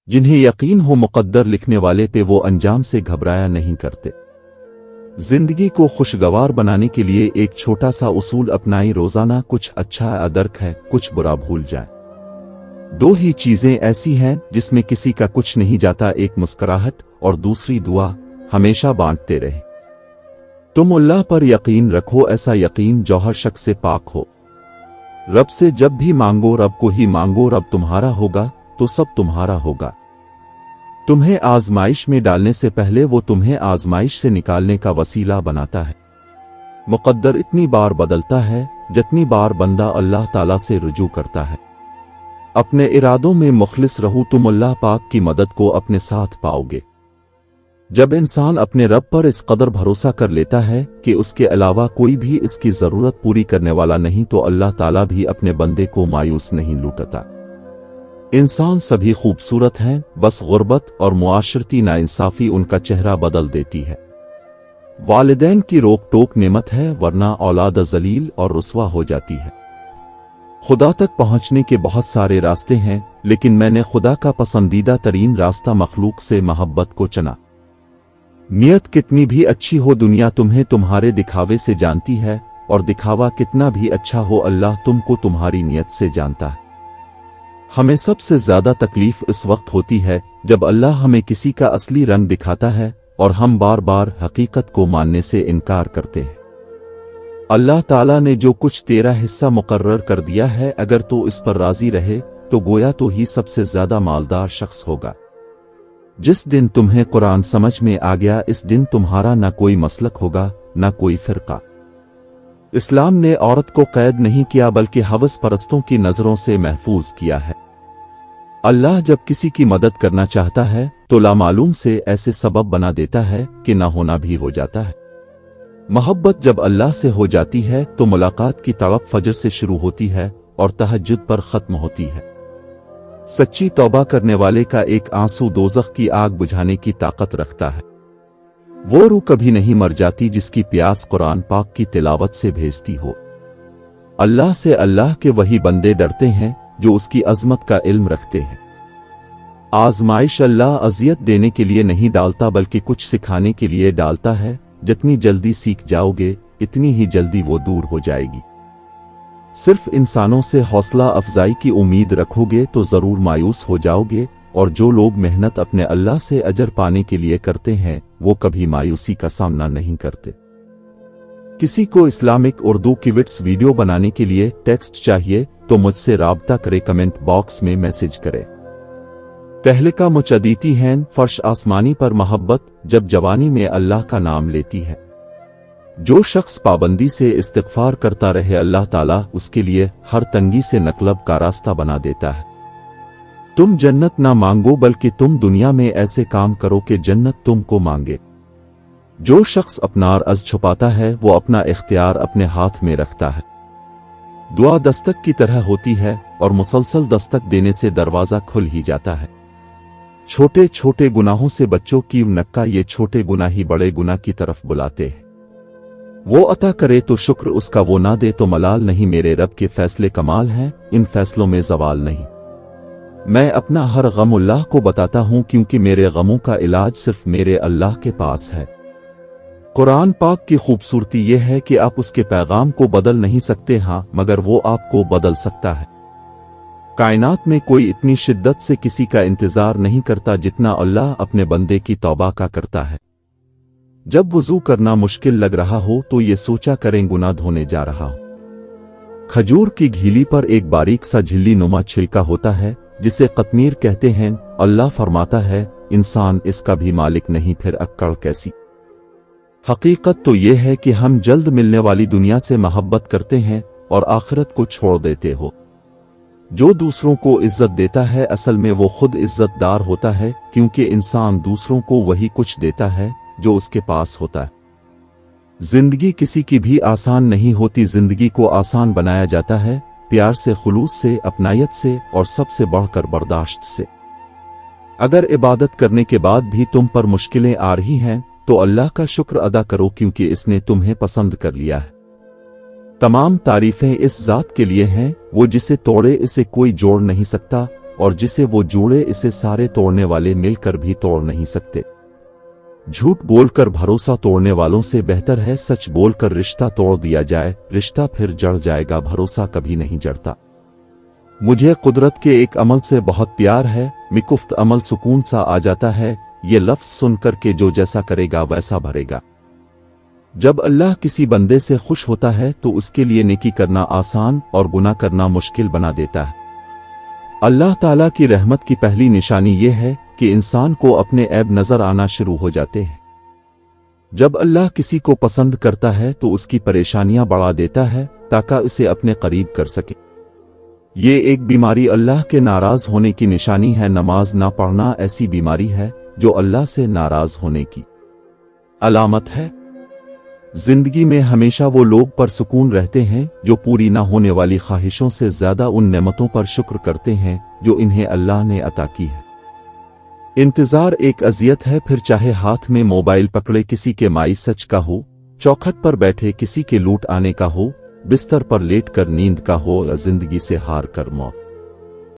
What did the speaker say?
जिन्हें यकीन हो मुक़द्दर लिखने वाले पे वो अंजाम से घबराया नहीं करते। जिंदगी को खुशगवार बनाने के लिए एक छोटा सा उसूल अपनाई, रोजाना कुछ अच्छा अदरक है, कुछ बुरा भूल जाए। दो ही चीजें ऐसी हैं जिसमें किसी का कुछ नहीं जाता, एक मुस्कुराहट और दूसरी दुआ। हमेशा बांटते रहे। तुम अल्लाह पर यकीन रखो, ऐसा यकीन जौहर शक से पाक हो। रब से जब भी मांगो रब को ही मांगो, रब तुम्हारा होगा तो सब तुम्हारा होगा। तुम्हें आजमाइश में डालने से पहले वो तुम्हें आजमाइश से निकालने का वसीला बनाता है। मुक़द्दर इतनी बार बदलता है जितनी बार बंदा अल्लाह ताला से रुजू करता है। अपने इरादों में मुखलिस रहो, तुम अल्लाह पाक की मदद को अपने साथ पाओगे। जब इंसान अपने रब पर इस कदर भरोसा कर लेता है कि उसके अलावा कोई भी इसकी जरूरत पूरी करने वाला नहीं, तो अल्लाह ताला भी अपने बंदे को मायूस नहीं लूटता। इंसान सभी खूबसूरत हैं, बस गुर्बत और मुआशरती नाइंसाफी उनका चेहरा बदल देती है। वालिदैन की रोक टोक नेमत है, वरना औलाद जलील और रुस्वा हो जाती है। खुदा तक पहुंचने के बहुत सारे रास्ते हैं, लेकिन मैंने खुदा का पसंदीदा तरीन रास्ता मखलूक से मोहब्बत को चुना। नियत कितनी भी अच्छी हो, दुनिया तुम्हें तुम्हारे दिखावे से जानती है, और दिखावा कितना भी अच्छा हो, अल्लाह तुमको तुम्हारी नियत से जानता है। हमें सबसे ज्यादा तकलीफ इस वक्त होती है जब अल्लाह हमें किसी का असली रंग दिखाता है और हम बार बार हकीकत को मानने से इनकार करते हैं। अल्लाह ताला ने जो कुछ तेरा हिस्सा मुकर्रर कर दिया है, अगर तो इस पर राजी रहे तो गोया तो ही सबसे ज्यादा मालदार शख्स होगा। जिस दिन तुम्हें कुरान समझ में आ गया, इस दिन तुम्हारा ना कोई मसलक होगा ना कोई फिरका। इस्लाम ने औरत को कैद नहीं किया बल्कि हवस परस्तों की नजरों से महफूज किया है। अल्लाह जब किसी की मदद करना चाहता है तो लामालूम से ऐसे सबब बना देता है कि ना होना भी हो जाता है। मोहब्बत जब अल्लाह से हो जाती है तो मुलाकात की तड़प फजर से शुरू होती है और तहज्जुद पर खत्म होती है। सच्ची तौबा करने वाले का एक आंसू दोज़ख की आग बुझाने की ताकत रखता है। वो रूह कभी नहीं मर जाती जिसकी प्यास कुरान पाक की तिलावत से भेजती हो। अल्लाह से अल्लाह के वही बंदे डरते हैं जो उसकी अजमत का इल्म रखते हैं। आजमाइश अल्लाह अजियत देने के लिए नहीं डालता बल्कि कुछ सिखाने के लिए डालता है। जितनी जल्दी सीख जाओगे इतनी ही जल्दी वो दूर हो जाएगी। सिर्फ इंसानों से हौसला अफजाई की उम्मीद रखोगे तो जरूर मायूस हो जाओगे, और जो लोग मेहनत अपने अल्लाह से अजर पाने के लिए करते हैं वो कभी मायूसी का सामना नहीं करते। किसी को इस्लामिक उर्दू की विट्स वीडियो बनाने के लिए टेक्स्ट चाहिए तो मुझसे राब्ता करे, कमेंट बॉक्स में मैसेज करे। तहलका मुचदीती हैं फर्श आसमानी पर मोहब्बत जब जवानी में अल्लाह का नाम लेती है। जो शख्स पाबंदी से इस्तिग़फ़ार करता रहे अल्लाह ताला उसके लिए हर तंगी से नकलब का रास्ता बना देता है। तुम जन्नत ना मांगो बल्कि तुम दुनिया में ऐसे काम करो कि जन्नत तुमको मांगे। जो शख्स अपना अर्ज छुपाता है वो अपना इख्तियार अपने हाथ में रखता है। दुआ दस्तक की तरह होती है और मुसलसल दस्तक देने से दरवाजा खुल ही जाता है। छोटे छोटे गुनाहों से बच्चों की नक्का, ये छोटे गुनाह ही बड़े गुनाह की तरफ बुलाते हैं। वो अता करे तो शुक्र उसका, वो ना दे तो मलाल नहीं। मेरे रब के फैसले कमाल हैं, इन फैसलों में जवाल नहीं। मैं अपना हर गम अल्लाह को बताता हूं क्योंकि मेरे गमों का इलाज सिर्फ मेरे अल्लाह के पास है। कुरान पाक की खूबसूरती यह है कि आप उसके पैगाम को बदल नहीं सकते, हाँ मगर वो आपको बदल सकता है। कायनात में कोई इतनी शिद्दत से किसी का इंतजार नहीं करता जितना अल्लाह अपने बंदे की तौबा का करता है। जब वुजू करना मुश्किल लग रहा हो तो ये सोचा करें गुनाह धोने जा रहा हूं। खजूर की घीली पर एक बारीक सा झिल्ली नुमा छिलका होता है जिसे कतमीर कहते हैं। अल्लाह फरमाता है इंसान इसका भी मालिक नहीं, फिर अक्कड़ कैसी। हकीकत तो यह है कि हम जल्द मिलने वाली दुनिया से मोहब्बत करते हैं और आखिरत को छोड़ देते हो। जो दूसरों को इज्जत देता है असल में वो खुद इज्जतदार होता है, क्योंकि इंसान दूसरों को वही कुछ देता है जो उसके पास होता है। जिंदगी किसी की भी आसान नहीं होती, जिंदगी को आसान बनाया जाता है प्यार से, खुलूस से, अपनायत से और सबसे बढ़कर बर्दाश्त से। अगर इबादत करने के बाद भी तुम पर मुश्किलें आ रही हैं तो अल्लाह का शुक्र अदा करो क्योंकि इसने तुम्हें पसंद कर लिया है। तमाम तारीफें इस जात के लिए हैं, वो जिसे तोड़े इसे कोई जोड़ नहीं सकता, और जिसे वो जोड़े इसे सारे तोड़ने वाले मिलकर भी तोड़ नहीं सकते। झूठ बोलकर भरोसा तोड़ने वालों से बेहतर है सच बोलकर रिश्ता तोड़ दिया जाए, रिश्ता फिर जड़ जाएगा, भरोसा कभी नहीं जड़ता। मुझे कुदरत के एक अमल से बहुत प्यार है, मिकुफ्त अमल सुकून सा आ जाता है, ये लफ्ज सुनकर के जो जैसा करेगा वैसा भरेगा। जब अल्लाह किसी बंदे से खुश होता है तो उसके लिए नेकी करना आसान और गुनाह करना मुश्किल बना देता है। अल्लाह ताला की रहमत की पहली निशानी यह है कि इंसान को अपने ऐब नजर आना शुरू हो जाते हैं। जब अल्लाह किसी को पसंद करता है तो उसकी परेशानियां बढ़ा देता है ताकि उसे अपने करीब कर सके। ये एक बीमारी अल्लाह के नाराज होने की निशानी है। नमाज ना पढ़ना ऐसी बीमारी है जो अल्लाह से नाराज होने की अलामत है। जिंदगी में हमेशा वो लोग परसुकून रहते हैं जो पूरी ना होने वाली ख्वाहिशों से ज्यादा उन नेमतों पर शुक्र करते हैं जो इन्हें अल्लाह ने अता की है। इंतजार एक अजियत है, फिर चाहे हाथ में मोबाइल पकड़े किसी के माई सच का हो, चौखट पर बैठे किसी के लूट आने का हो, बिस्तर पर लेट कर नींद का हो या जिंदगी से हार कर मौत।